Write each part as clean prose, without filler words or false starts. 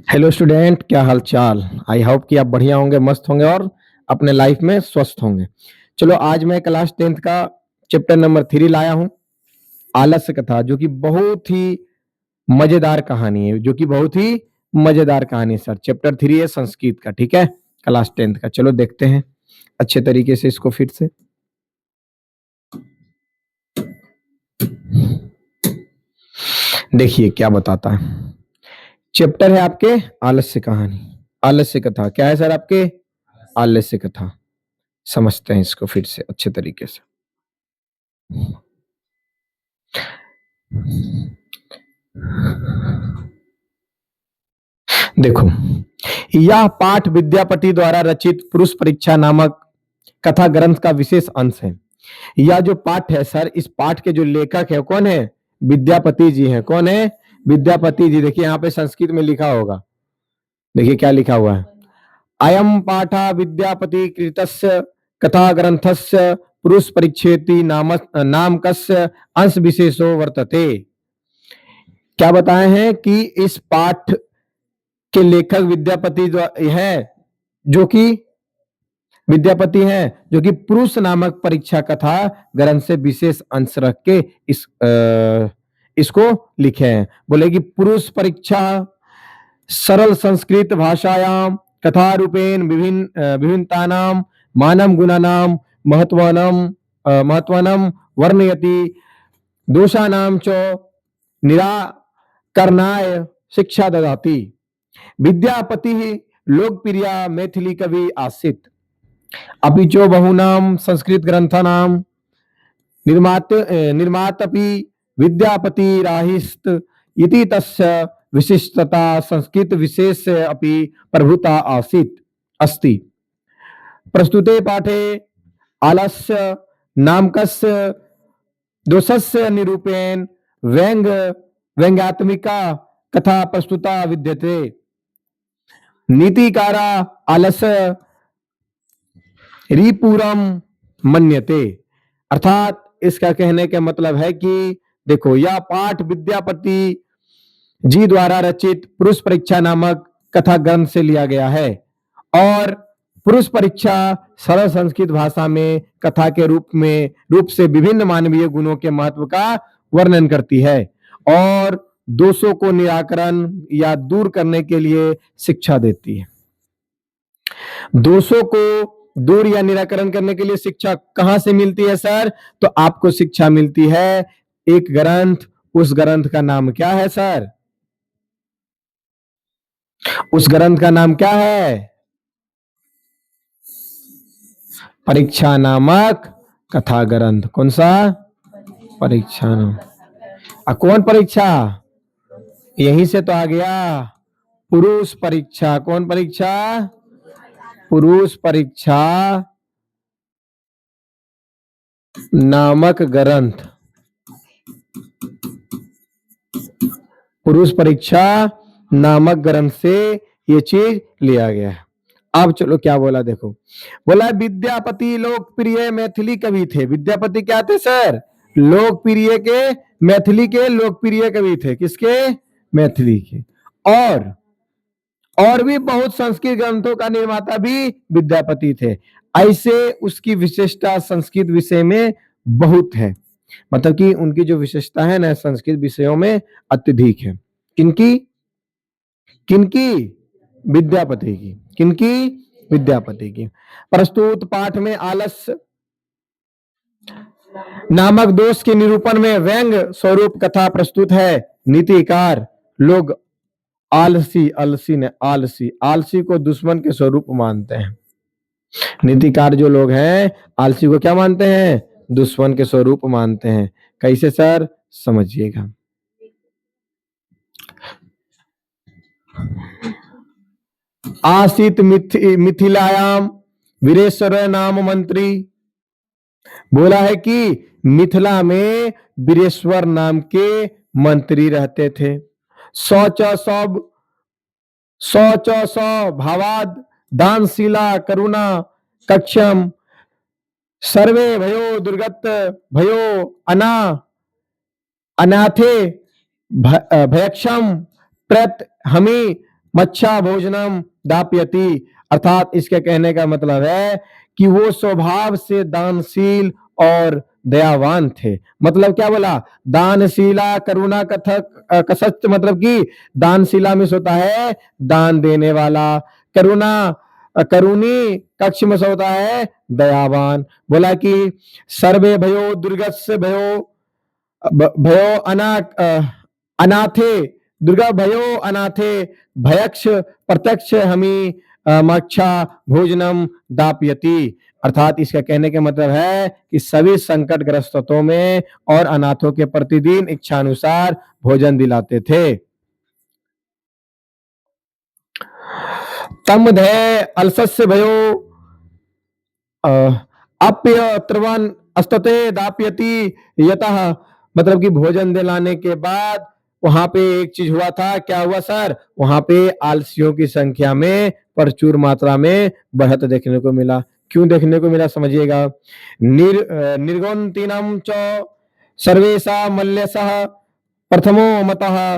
Hello student, क्या हाल चाल। I hope कि आप बढ़िया होंगे, मस्त होंगे और अपने लाइफ में स्वस्थ होंगे। चलो, आज मैं क्लास 10th का चैप्टर नंबर 3 लाया हूं, आलस्य कथा, जो कि बहुत ही मजेदार कहानी है, सर। चैप्टर 3 है संस्कृत का, ठीक है, क्लास 10th का। चलो देखते हैं अच्छे तरीके से इसको फिर से। देखिए क्या बताता है। चैप्टर है आपके आलस्य कहानी, आलस्य कथा। क्या है सर आपके? आलस्य कथा। समझते हैं इसको फिर से अच्छे तरीके से। देखो, यह पाठ विद्यापति द्वारा रचित पुरुष परीक्षा नामक कथा ग्रंथ का विशेष अंश है। यह जो पाठ है सर, इस पाठ के जो लेखक है कौन है? विद्यापति जी हैं। कौन है? विद्यापति जी। देखिए यहाँ पे संस्कृत में लिखा होगा, देखिए क्या लिखा हुआ है। अयम पाठा विद्यापति कृतस्य कथा ग्रंथस्य पुरुष परीक्षेति नामकस्य अंश विशेषो वर्तते। क्या बताए हैं कि इस पाठ के लेखक विद्यापति हैं, जो कि पुरुष नामक परीक्षा कथा ग्रंथ से विशेष अंश रख के इसको लिखे हैं। बोले कि पुरुष परीक्षा सरल संस्कृत भाषायाम कथा रूपेण विभिन्नतानां मानव गुणानां महत्वनम वर्णयति दोषानां च निराकरणाय शिक्षा ददाति। विद्यापति लोकप्रिय मैथिली कवि आसीत्, अपिचो बहुनां संस्कृत ग्रंथानां निर्मातपि विद्यापति राहिस्त इति तस्य विशिष्टता संस्कृत विशेष अपि प्रभुता आसीत् अस्ति। प्रस्तुते पाठे आलस्य नामकस्य दोषस्य निरूपेण व्यंग्यात्मिका कथा प्रस्तुता विद्यते। नीतिकारा आलस्य रिपुरम मन्यते। अर्थात इसका कहने का मतलब है कि देखो, यह पाठ विद्यापति जी द्वारा रचित पुरुष परीक्षा नामक कथा ग्रंथ से लिया गया है और पुरुष परीक्षा सरल संस्कृत भाषा में कथा के रूप से विभिन्न मानवीय गुणों के महत्व का वर्णन करती है और दोषों को निराकरण या दूर करने के लिए शिक्षा देती है। दोषों को दूर या निराकरण करने के लिए शिक्षा कहां से मिलती है सर? तो आपको शिक्षा मिलती है एक ग्रंथ, उस ग्रंथ का नाम क्या है सर? उस ग्रंथ का नाम क्या है? परीक्षा नामक कथा ग्रंथ। कौन सा? परीक्षा नाम। कौन परीक्षा? यहीं से तो आ गया, पुरुष परीक्षा। कौन परीक्षा? पुरुष परीक्षा नामक ग्रंथ। पुरुष परीक्षा नामक ग्रंथ से ये चीज लिया गया है। अब चलो क्या बोला, देखो, बोला विद्यापति लोकप्रिय मैथिली कवि थे। विद्यापति क्या थे सर? मैथिली के लोकप्रिय कवि थे। किसके? मैथिली के। और भी बहुत संस्कृत ग्रंथों का निर्माता भी विद्यापति थे। ऐसे उसकी विशेषता संस्कृत विषय में बहुत है, मतलब कि उनकी जो विशेषता है ना संस्कृत विषयों में अत्यधिक है। किनकी? किनकी? विद्यापति की। किनकी? विद्यापति की। प्रस्तुत पाठ में आलस्य नामक दोष के निरूपण में व्यंग स्वरूप कथा प्रस्तुत है। नीतिकार लोग आलसी को दुश्मन के स्वरूप मानते हैं। नीतिकार जो लोग हैं आलसी को क्या मानते हैं? दुश्मन के स्वरूप मानते हैं। कैसे सर? समझिएगा। आसीत मिथिलायाम वीरेश्वर नाम मंत्री। बोला है कि मिथिला में वीरेश्वर नाम के मंत्री रहते थे। शौच भावाद दानशीला करुणा कक्षम सर्वे भयो दुर्गत भयो अनाथे भयक्षम प्रत हमी मच्छा भोजनम दाप्यति, अर्थात इसके कहने का मतलब है कि वो स्वभाव से दानशील और दयावान थे। मतलब क्या बोला, दानशीला करुणा कथक कसच, मतलब कि दानशीला में होता है दान देने वाला, करुणा करुणी कक्ष में से होता है दयावान। बोला कि सर्वे भयो दुर्गस्य भयो भयो अनाथे, दुर्गा भयो अनाथे भयक्ष प्रत्यक्ष हमी मक्षा भोजनम दाप्यति, अर्थात इसका कहने का मतलब है कि सभी संकटग्रस्तों में और अनाथों के प्रतिदिन इच्छानुसार भोजन दिलाते थे। तम धय अलसस्य भयो अप्य त्रिवन अस्तते दाप्यति यतः, मतलब कि भोजन दिलाने के बाद वहां पे एक चीज हुआ था, क्या हुआ सर, वहां पे आलसियों की संख्या में प्रचुर मात्रा में बढ़त देखने को मिला। क्यों देखने को मिला समझिएगा। निर्गुणतीनम च सर्वेशा मल्यसः प्रथमो मतः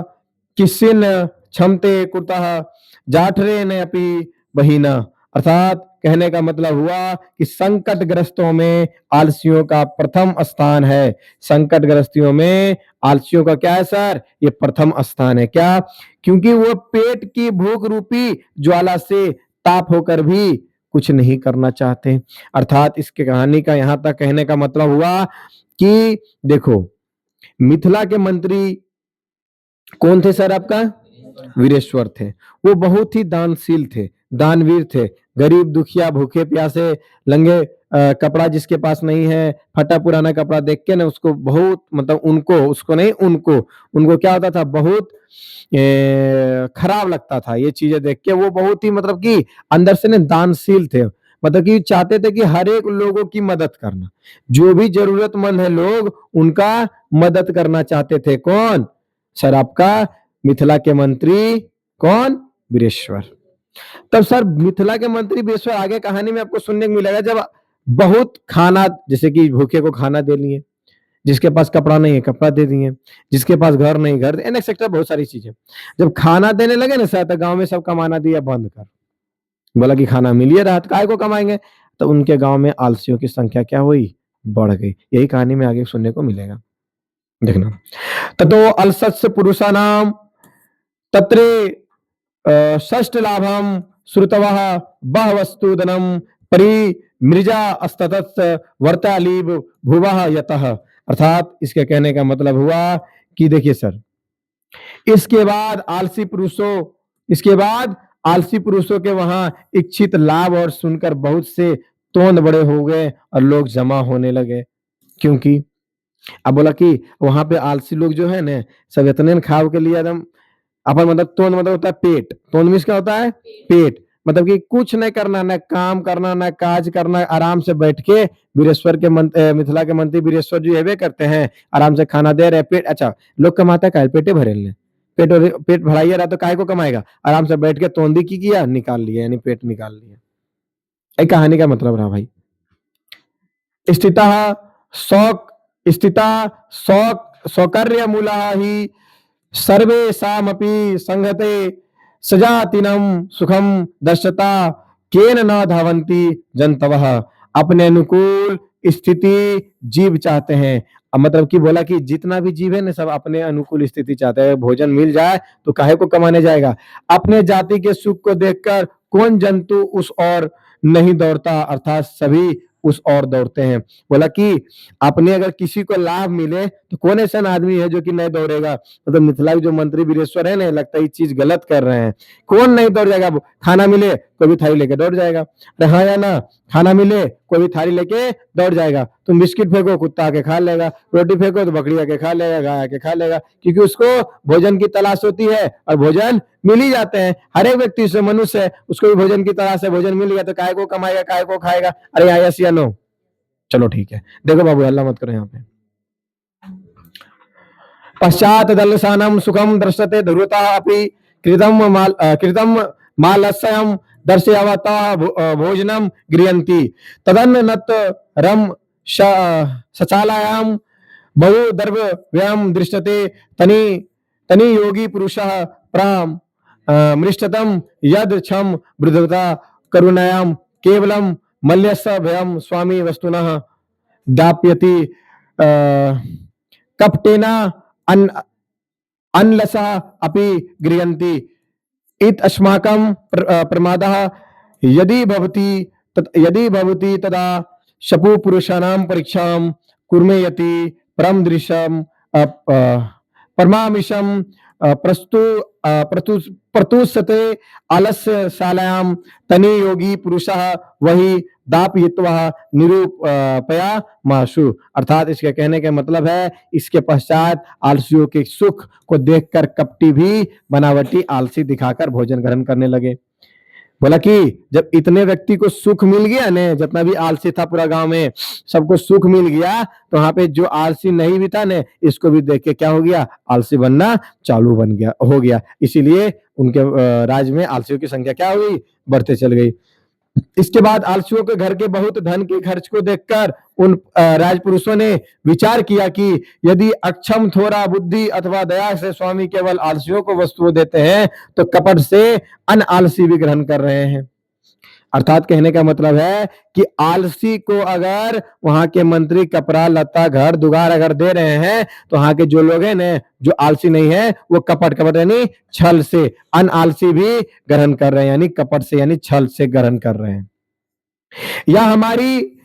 किस्सिन क्षमते कुतः जाठरे ने अपि बहिना, अर्थात कहने का मतलब हुआ कि संकटग्रस्तों में आलसियों का प्रथम स्थान है। संकटग्रस्तियों में आलसियों का क्या है सर, ये प्रथम स्थान है। क्या, क्योंकि वो पेट की भूख रूपी ज्वाला से ताप होकर भी कुछ नहीं करना चाहते। अर्थात इसके कहानी का यहां तक कहने का मतलब हुआ कि देखो, मिथिला के मंत्री कौन थे सर आपका, वीरेश्वर थे। वो बहुत ही दानशील थे, दानवीर थे। गरीब दुखिया भूखे प्यासे लंगे कपड़ा जिसके पास नहीं है, फटा पुराना कपड़ा देख के ना उसको बहुत, मतलब उनको, उसको नहीं उनको, उनको क्या होता था, बहुत खराब लगता था ये चीजें देख के। वो बहुत ही मतलब कि अंदर से ना दानशील थे, मतलब कि चाहते थे कि हर एक लोगों की मदद करना, जो भी जरूरतमंद है लोग उनका मदद करना चाहते थे। कौन सर, आपका मिथिला के मंत्री कौन, वीरेश्वर। तब सर मिथिला के मंत्री वीरेश्वर, आगे कहानी में आपको सुनने को मिलेगा, जब बहुत खाना, जैसे कि भूखे को खाना दे लिए, जिसके पास कपड़ा नहीं है कपड़ा दे दिए, जिसके पास घर नहीं घर, एक्सेट्रा बहुत सारी चीजें। जब खाना देने लगे ना सर, तो गांव में सब कमाना दिया बंद कर, बोला कि खाना मिल ही रहा, काय को कमाएंगे। तो उनके गांव में आलसियों की संख्या क्या हुई, बढ़ गई। यही कहानी में आगे सुनने को मिलेगा, देखना। ततो अलसस्य पुरुषाणाम तत्रे षष्ठ लाभम श्रुतवः बहवस्तुदनम परि मृजा अस्ततत् वर्तालीब भुवः यतः, अर्थात इसके कहने का मतलब हुआ कि देखिए सर, इसके बाद आलसी पुरुषों, इसके बाद आलसी पुरुषों के वहां इच्छित लाभ और सुनकर बहुत से तोंद बड़े हो गए और लोग जमा होने लगे। क्योंकि अब बोला कि वहां पे आलसी लोग जो है ना, सब इतने खाव के लिए एकदम अपन, मतलब तोंद मतलब होता है पेट, तोंद में क्या होता है पेट, मतलब कि कुछ नहीं करना, ना काम करना ना काज करना, आराम से बैठ के वीरेश्वर के मिथिला के मंत्री वीरेश्वर जी हेवे करते हैं, आराम से खाना दे रहे पेट। अच्छा, लोग कमाता का पेटे भरे ले, पेट भराइए रहा तो काय को कमाएगा, आराम से बैठ के तोंदी की किया, निकाल लिया, यानी पेट निकाल लिया। एक कहानी का मतलब रहा भाई। स्थिता शौक स्थिता शौक सौकर्य मूला ही सर्वेषामपि संगते सजातीनम सुखम दर्शता केन न धावंती जनतवः, अपने अनुकूल स्थिति जीव चाहते हैं। अब मतलब कि बोला कि जितना भी जीव है ना, सब अपने अनुकूल स्थिति चाहते हैं। भोजन मिल जाए तो काहे को कमाने जाएगा। अपने जाति के सुख को देखकर कौन जंतु उस ओर नहीं दौड़ता, अर्थात सभी उस ओर दौड़ते हैं। बोला कि अपने अगर किसी को लाभ मिले तो कौन ऐसा आदमी है जो कि नहीं दौड़ेगा। मतलब मिथिला के जो मंत्री वीरेश्वर है ना, लगता है ये चीज गलत कर रहे हैं। कौन नहीं दौड़ जाएगा, खाना मिले कोई भी थाली लेके दौड़ जाएगा, अरे हाँ या ना, खाना मिले कोई भी थाली लेके दौड़ जाएगा। तुम बिस्किट फेंको कुत्ता आके खा लेगा, रोटी फेंको तो बकरी आके खा लेगा, गाय आके खा लेगा, क्योंकि उसको भोजन की तलाश होती है और भोजन मिल ही जाते हैं। हर एक व्यक्ति से मनुष्य है, उसको भी भोजन की तलाश है, भोजन मिल गया तो काय को कमाएगा, काय को खाएगा। अरे यस या नो, चलो ठीक है। देखो बाबू, अल्लाह मत करो यहाँ पे। पश्चात दलसानम सुखम दर्शते ध्रुवता अपि कृतम मालस्यम दर्शयावता भोजनम गृहन्ति तदन्नत रम सचालायाम बहु दर्भ व्यम दृश्यते तनि तनि योगी पुरुषः प्राम मृष्टतम यद क्षम वृद्धता करुणायाम केवलम मल्यस्य भयम स्वामी वस्तुनः दाप्यति कपटेना अनलसा अपि गृह्णन्ति इत अस्माकं प्रमादः यदि भवति तदा शपु पुरुषाणां परीक्षां कुर्मे यति परम दृश्यम परमामिषम प्रतुसते आलस्य शालायां तनि योगी पुरुषः वही दापयित्वा निरूपया माशु। अर्थात इसके कहने का मतलब है इसके पश्चात आलसियों के सुख को देखकर कपटी भी बनावटी आलसी दिखाकर भोजन ग्रहण करने लगे। बोला कि जब इतने व्यक्ति को सुख मिल गया ने, जितना भी आलसी था पूरा गांव में सबको सुख मिल गया, तो वहां पे जो आलसी नहीं भी था ने इसको भी देख के क्या हो गया, आलसी बनना चालू हो गया। इसीलिए उनके राज्य में आलसियों की संख्या क्या हो गई, बढ़ते चल गई। इसके बाद आलसियों के घर के बहुत धन के खर्च को देखकर उन राजपुरुषों ने विचार किया कि यदि अक्षम थोड़ा बुद्धि अथवा दया से स्वामी केवल आलसियों को वस्तुएं देते हैं तो कपट से अन आलसी भी ग्रहण कर रहे हैं। अर्थात कहने का मतलब है कि आलसी को अगर वहां के मंत्री कपड़ा लत्ता घर दुगार अगर दे रहे हैं तो वहां के जो लोग हैं ना जो आलसी नहीं है वो कपट यानी छल से अन आलसी भी ग्रहण कर रहे हैं, यानी कपट से यानी छल से ग्रहण कर रहे हैं। यह हमारी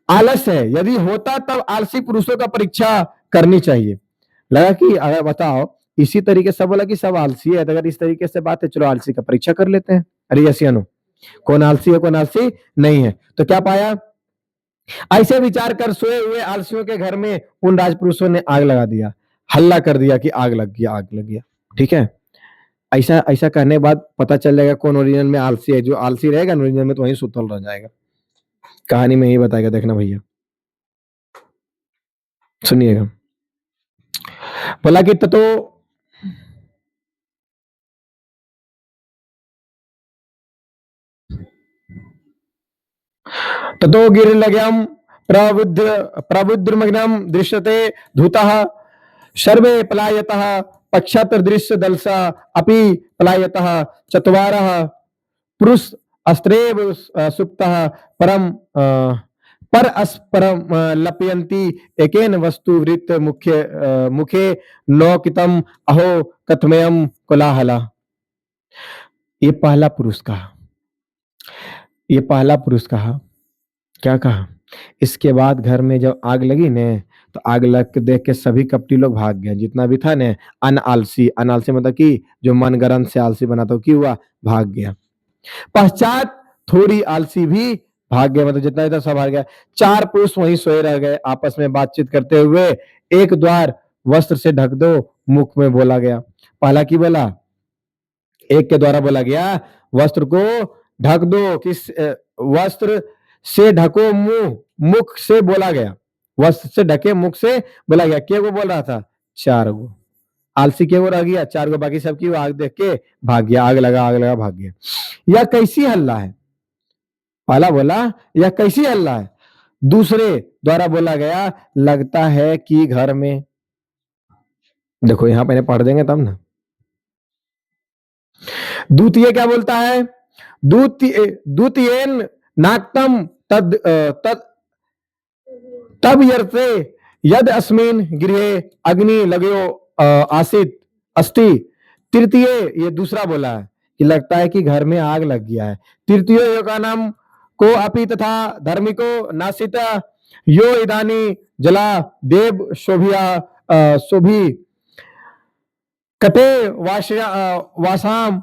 आलस है, यदि होता तब आलसी पुरुषों का परीक्षा करनी चाहिए। लगा कि अगर बताओ इसी तरीके से बोला कि सब आलसी है, तो अगर इस तरीके से बात है चलो आलसी का परीक्षा कर लेते हैं। अरे यस या नो, कौन आलसी है कौन आलसी नहीं है। तो क्या पाया, ऐसे विचार कर सोए हुए आलसियों के घर में उन राजपुरुषों ने आग लगा दिया, हल्ला कर दिया कि आग लग गया आग लग गया। ठीक है, ऐसा ऐसा करने के बाद पता चल जाएगा कौन ओरिजिनल में आलसी है। जो आलसी रहेगा ओरिजिनल में तो वहीं सुतल रह जाएगा। कहानी में ही बताएगा, देखना भैया सुनिएगा। बोला कि ततो गिरिलग्यम प्रबुद्धिर्मग्नम दृश्यते धूतः सर्वे पलायतः पक्षात दृश्य दलसा अपि पलायतः चत्वारः पुरुष अस्त्रेव सुप्तः परम पर अस्परम लपयन्ति एकेन वस्तु वृत्त मुखे नौकितम अहो कथमयम कोलाहला। ये पहला पुरुष कहा, ये पहला पुरुष कहा। क्या कहा, इसके बाद घर में जब आग लगी ने तो आग लग के देख के सभी कपटी लोग भाग गए, जितना भी था ने अनालसी मतलब कि जो मनगढ़ंत से आलसी बना था कि हुआ भाग गया। पश्चात थोड़ी आलसी भी भाग गए, मतलब जितना था सब भाग गया। चार पुरुष वहीं सोए रह गए आपस में बातचीत करते हुए। एक द्वार वस्त्र से ढक दो मुख में बोला गया। पहला की बोला, एक के द्वारा बोला गया वस्त्र को ढक दो, किस वस्त्र से ढको मुंह, मुख से बोला गया, वस्त्र से ढके मुख से बोला गया। के वो बोल रहा था, चार गो। आलसी के वो रह गया, चार गो, बाकी सबकी आग देख के भाग गया, आग लगा भाग गया। यह कैसी हल्ला है, पहला बोला यह कैसी हल्ला है। दूसरे द्वारा बोला गया लगता है कि घर में, देखो यहां पहले पढ़ देंगे तब ना। द्वितीय क्या बोलता है, द्वितीयेन नाक्तम तद तब यर्थे यद अस्मिन गृहे अग्नि लगयो आसित अस्ति। तृतीय ये दूसरा बोला है कि लगता है कि घर में आग लग गया है। तृतीय का नाम को अपि तथा धर्मिको नासिता यो इदानी जला देव शोभी कटे वासाम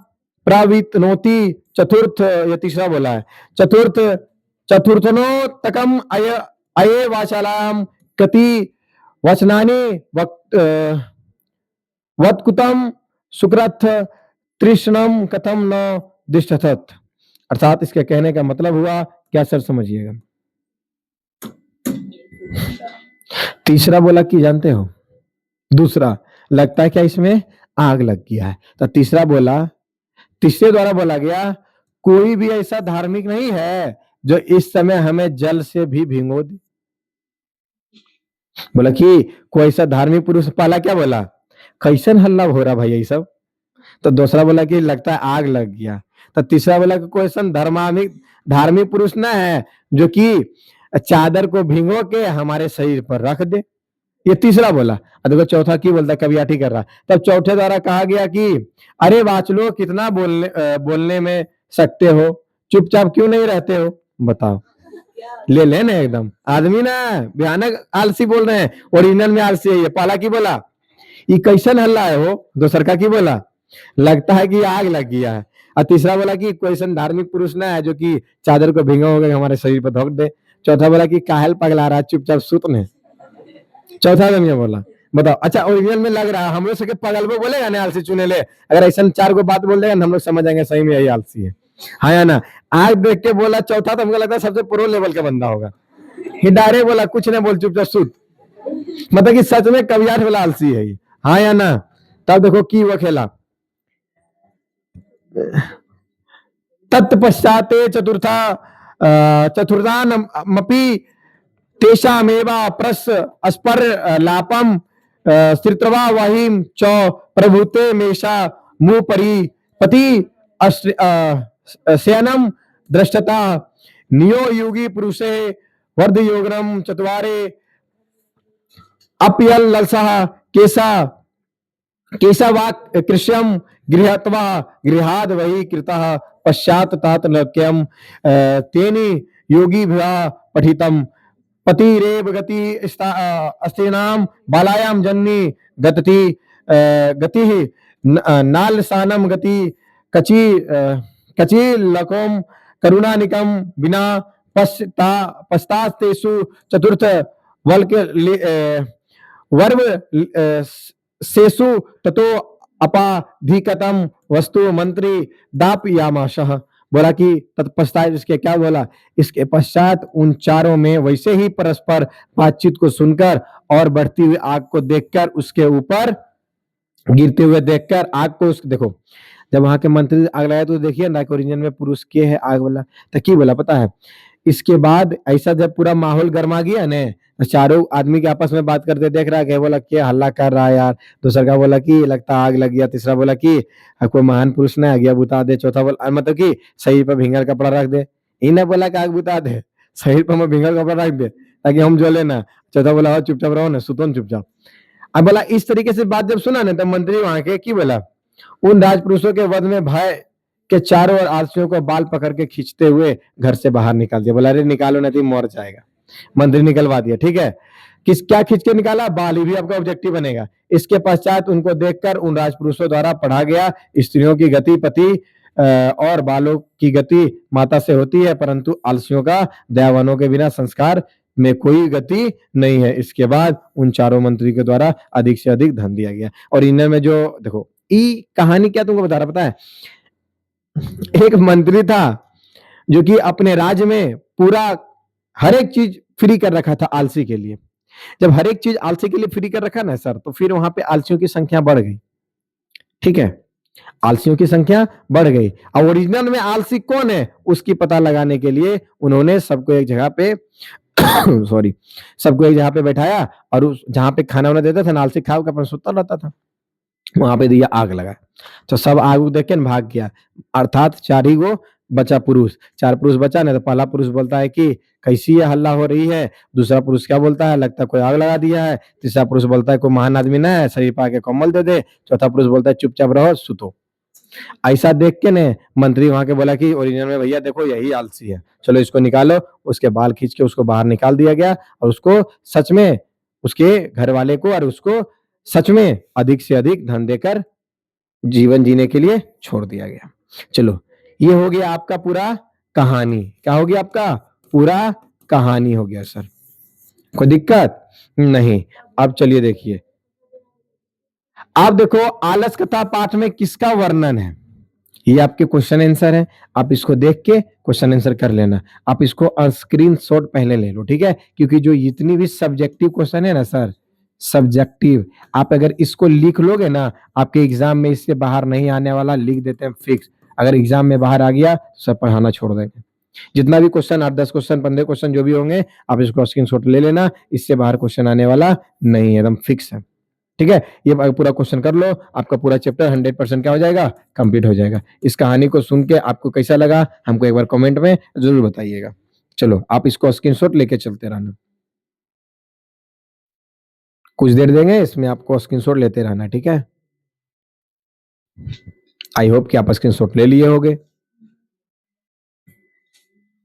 प्रावितनोति। चतुर्थ ये तीसरा बोला है, चतुर्थनो तकम अये वाचालाम कति वचनानि वत्कुतम सुकृत तृष्णम कथम न दिष्टथत। अर्थात इसके कहने का मतलब हुआ क्या सर, समझिएगा। तीसरा बोला कि जानते हो, दूसरा लगता है क्या इसमें आग लग गया है। तो तीसरा बोला, तीसरे द्वारा बोला गया कोई भी ऐसा धार्मिक नहीं है जो इस समय हमें जल से भी भिगो दे। बोला कि कोई ऐसा धार्मिक पुरुष, पहला क्या बोला, कैसन हल्ला हो रहा भाई ये सब। तो दूसरा बोला कि लगता है आग लग गया। तो तीसरा बोला कि क्वेश्चन धार्मिक धार्मिक पुरुष ना है जो कि चादर को भिगो के हमारे शरीर पर रख दे। ये तीसरा बोला। और देखो चौथा की बोलता कवियाठी कर रहा। तब चौथे द्वारा कहा गया कि अरे वाचलो कितना बोलने में सकते हो, चुपचाप क्यों नहीं रहते हो, बताओ। ले लेना एकदम आदमी ना भयानक आलसी बोल रहे हैं, ओरिजिनल में आलसी है ये। पहला की बोला ये कैसन हल्ला है हो, दूसर का की बोला लगता है कि आग लग गया है। और तीसरा बोला कि क्वेश्चन धार्मिक पुरुष ना है जो कि चादर को भिंगा हो गया हमारे शरीर पर धोक दे। चौथा बोला कि काहल पगला रहा, चुपचाप सुत ने। चौथा दिन ये बोला, बताओ। अच्छा ओरिजिनल में लग रहा हम लोग से पगलबो बोलेगा ना आलसी चुने ले, अगर ऐसा चार को बात बोल देगा ना हम लोग समझ जाएंगे सही में यही आलसी है। हाँ या ना। आग देख के बोला चौथा, तो हमको लगता है सबसे प्रो लेवल का बंदा होगा। ये डायरेक्ट बोला कुछ नहीं बोल, चुपचाप सुत। मतलब कि सच में कवियाठ वाला आलसी है ये। हाँ या ना। तब देखो की वो खेला तत्पश्चाते चतुर्थानमपि तेषामेवा प्रस अस्पर लापम स्त्रित्वा वहीम च प्रभुते मेषा मुपरि पति शयनम दृष्टता नियो योगी पुरुषे वर्ध योगनम चत्वारे अपयल ललसः केसा केशवाक कृष्यम गृहत्वा गृहाद वही कृतः पश्चात तात लक्ष्यम तेनि योगी पठितम पतिरेव गति अस्तेनाम बालायाम जन्नी गति गति नालसानम गति कची कची लकोम करुणानिकम बिना पश्चातेषु चतुर्थ वल्क वर्व सेसु ततो अपाधिकतम वस्तु मंत्री दापयामाशः। बोला कि तत्पश्चात इसके क्या बोला, इसके पश्चात उन चारों में वैसे ही परस्पर बातचीत को सुनकर और बढ़ती हुई आग को देखकर उसके ऊपर गिरते हुए देखकर आग को देखो जब वहां के मंत्री आग लगाए तो देखिए ना ओरिजिनल में पुरुष के है आग वाला। तो की बोला पता है, इसके बाद ऐसा जब पूरा माहौल गर्मा गया ने तो चारों आदमी के आपस में बात करते देख रहा है, बोला क्या हल्ला कर रहा है यार। दूसरा का बोला कि लगता आग लग गया। तीसरा बोला कि कोई महान पुरुष ने आ गया बुता दे। चौथा बोला मतलब कि शरीर पर भिंगल कपड़ा रख दे। इन्हें बोला कि आग बुता दे, शरीर पर भिंगल कपड़ा रख दे ताकि हम जले ना। चौथा बोला चुपचाप रहो ना, सुतो न चुपचाप। अब बोला इस तरीके से बात जब सुना ना तब मंत्री वहां के की बोला उन राजपुरुषों के वध में भय के चारों ओर आलसियों को बाल पकड़ के खींचते हुए घर से बाहर निकाल दिया। बोला अरे निकालो नहीं तो मर जाएगा। मंत्री निकलवा दिया। ठीक है, किस क्या खींच के निकाला, बाल। ही भी आपका ऑब्जेक्टिव बनेगा। इसके पश्चात उनको देखकर उन राजपुरुषों द्वारा पढ़ा गया स्त्रियों की गति पति और बालों की गति माता से होती है, परंतु आलसियों का दयावानों के बिना संस्कार में कोई गति नहीं है। इसके बाद उन चारों मंत्री के द्वारा अधिक से अधिक धन दिया गया। और इनमें में जो देखो ई कहानी क्या तुमको बता रहा पता है, एक मंत्री था जो कि अपने राज्य में पूरा हर एक चीज फ्री कर रखा था आलसी के लिए। जब हर एक चीज आलसी के लिए फ्री कर रखा ना सर, तो फिर वहां पे आलसियों की संख्या बढ़ गई। ठीक है, आलसियों की संख्या बढ़ गई। और ओरिजिनल में आलसी कौन है उसकी पता लगाने के लिए उन्होंने सबको एक जगह पे सॉरी सबको एक जगह पे बैठाया और उस जहां पे खाना वाना देता था ना आलसी खा के अपन सुता रहता था, वहां पे दिया आग लगा। तो सब आग देख के भाग गया। अर्थात चार ही गो बचा पुरुष, चार पुरुष बचा ना। तो पहला पुरुष बोलता है कि कैसी ये हल्ला हो रही है। दूसरा पुरुष क्या बोलता है, लगता है कोई आग लगा दिया है। तीसरा पुरुष बोलता है कोई महान आदमी ना है, शरीर पा के कम्बल दे दे। चौथा पुरुष बोलता है चुपचाप रहो सुतो। ऐसा देख के ने मंत्री वहां के बोला कि ओरिजिनल में भैया देखो यही आलसी है, चलो इसको निकालो। उसके बाल खींच के उसको बाहर निकाल दिया गया और उसको सच में उसके घर वाले को और उसको सच में अधिक से अधिक धन देकर जीवन जीने के लिए छोड़ दिया गया। चलो ये हो गया आपका पूरा कहानी। क्या हो गया आपका पूरा कहानी हो गया सर, कोई दिक्कत नहीं। अब चलिए देखिए, आप देखो आलस कथा पाठ में किसका वर्णन है, ये आपके क्वेश्चन आंसर है। आप इसको देख के क्वेश्चन आंसर कर लेना। आप इसको स्क्रीन शॉट पहले ले लो, ठीक है, क्योंकि जो जितनी भी सब्जेक्टिव क्वेश्चन है ना सर, सब्जेक्टिव, आप अगर इसको लिख लोगे ना आपके एग्जाम में इससे बाहर नहीं आने वाला, लिख देते हैं फिक्स। अगर एग्जाम में बाहर आ गया सब पढ़ाना छोड़ देंगे। जितना भी क्वेश्चन 8-10 क्वेश्चन 15 क्वेश्चन जो भी होंगे आप इसको स्क्रीन शॉट ले लेना, इससे बाहर क्वेश्चन आने वाला नहीं है, एकदम फिक्स है। ठीक है, ये पूरा क्वेश्चन कर लो, आपका पूरा चैप्टर 100% क्या हो जाएगा, कंप्लीट हो जाएगा। इस कहानी को सुन के आपको कैसा लगा हमको एक बार कमेंट में जरूर बताइएगा। चलो आप इसको स्क्रीनशॉट लेके चलते रहना, कुछ देर देंगे इसमें आपको स्क्रीनशॉट लेते रहना, ठीक है। आई होप कि आप स्क्रीनशॉट ले लिए होंगे।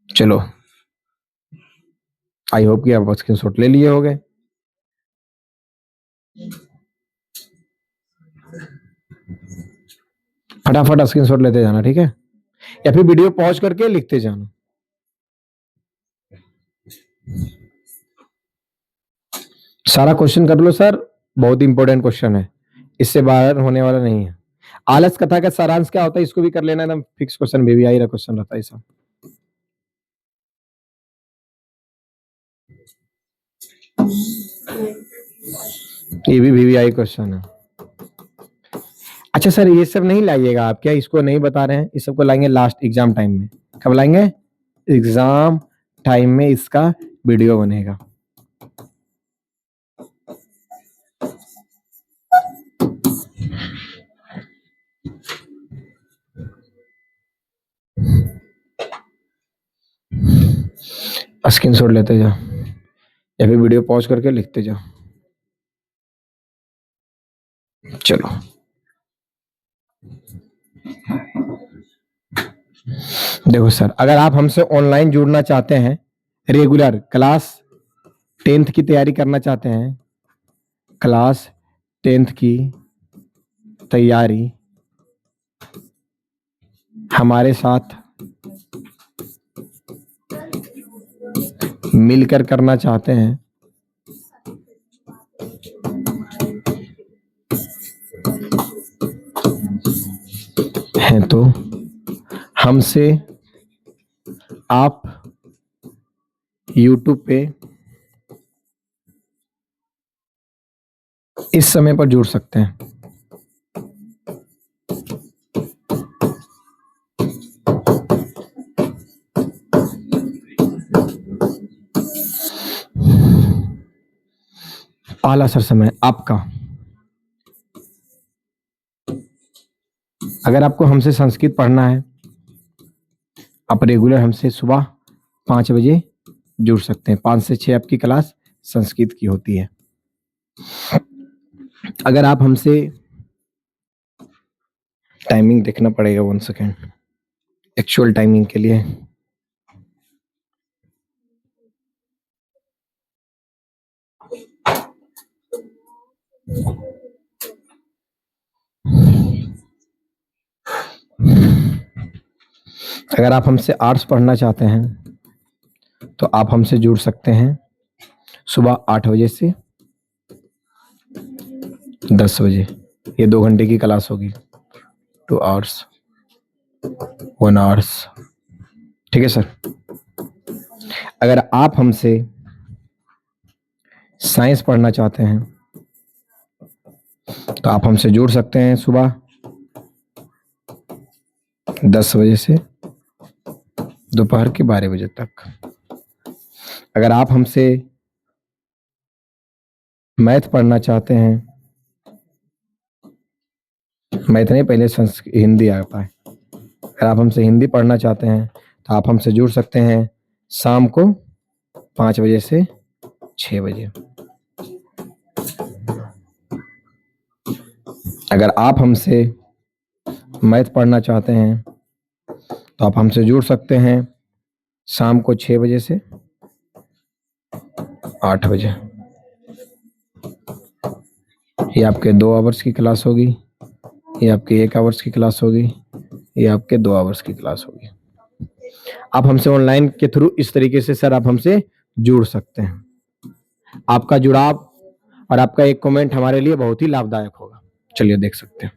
चलो आई होप कि आप स्क्रीनशॉट ले लिए होंगे। फटाफट स्क्रीनशॉट लेते जाना, ठीक है, या फिर वीडियो पॉज करके लिखते जाना। सारा क्वेश्चन कर लो सर, बहुत इंपॉर्टेंट क्वेश्चन है, इससे बाहर होने वाला नहीं है। आलस कथा का सारांश क्या होता है इसको भी कर लेना, एकदम फिक्स क्वेश्चन, VVI क्वेश्चन रहता है सब। ये भी VVI क्वेश्चन है। अच्छा सर ये सब नहीं लाइएगा आप, क्या इसको नहीं बता रहे हैं, इस सबको लाएंगे लास्ट एग्जाम टाइम में। कब लाएंगे, एग्जाम टाइम में इसका वीडियो बनेगा। स्क्रीनशॉट लेते जाओ या फिर वीडियो पॉज करके लिखते जाओ। चलो देखो सर, अगर आप हमसे ऑनलाइन जुड़ना चाहते हैं, रेगुलर क्लास 10th की तैयारी करना चाहते हैं, क्लास 10th की तैयारी हमारे साथ मिलकर करना चाहते हैं, तो हमसे आप YouTube पे इस समय पर जुड़ सकते हैं। पहला सर समय आपका, अगर आपको हमसे संस्कृत पढ़ना है, आप रेगुलर हमसे सुबह 5 बजे जुड़ सकते हैं। 5 से 6 आपकी क्लास संस्कृत की होती है। अगर आप हमसे, टाइमिंग देखना पड़ेगा 1 सेकेंड एक्चुअल टाइमिंग के लिए। अगर आप हमसे आर्ट्स पढ़ना चाहते हैं तो आप हमसे जुड़ सकते हैं सुबह 8 बजे से 10 बजे। ये 2 घंटे की क्लास होगी, 2 आवर्स 1 आवर्स, ठीक है सर। अगर आप हमसे साइंस पढ़ना चाहते हैं तो आप हमसे जुड़ सकते हैं सुबह 10 बजे से दोपहर के 12 बजे तक। अगर आप हमसे मैथ पढ़ना चाहते हैं, मैथ नहीं, पहले हिंदी आता है। अगर आप हमसे हिंदी पढ़ना चाहते हैं तो आप हमसे जुड़ सकते हैं शाम को 5 बजे से 6 बजे। अगर आप हमसे मैथ पढ़ना चाहते हैं तो आप हमसे जुड़ सकते हैं शाम को 6 बजे से 8 बजे। ये आपके 2 आवर्स की क्लास होगी, ये आपके 1 आवर्स की क्लास होगी, ये आपके 2 आवर्स की क्लास होगी। आप हमसे ऑनलाइन के थ्रू इस तरीके से सर आप हमसे जुड़ सकते हैं। आपका जुड़ाव और आपका एक कमेंट हमारे लिए बहुत ही लाभदायक होगा। चलिए देख सकते हैं।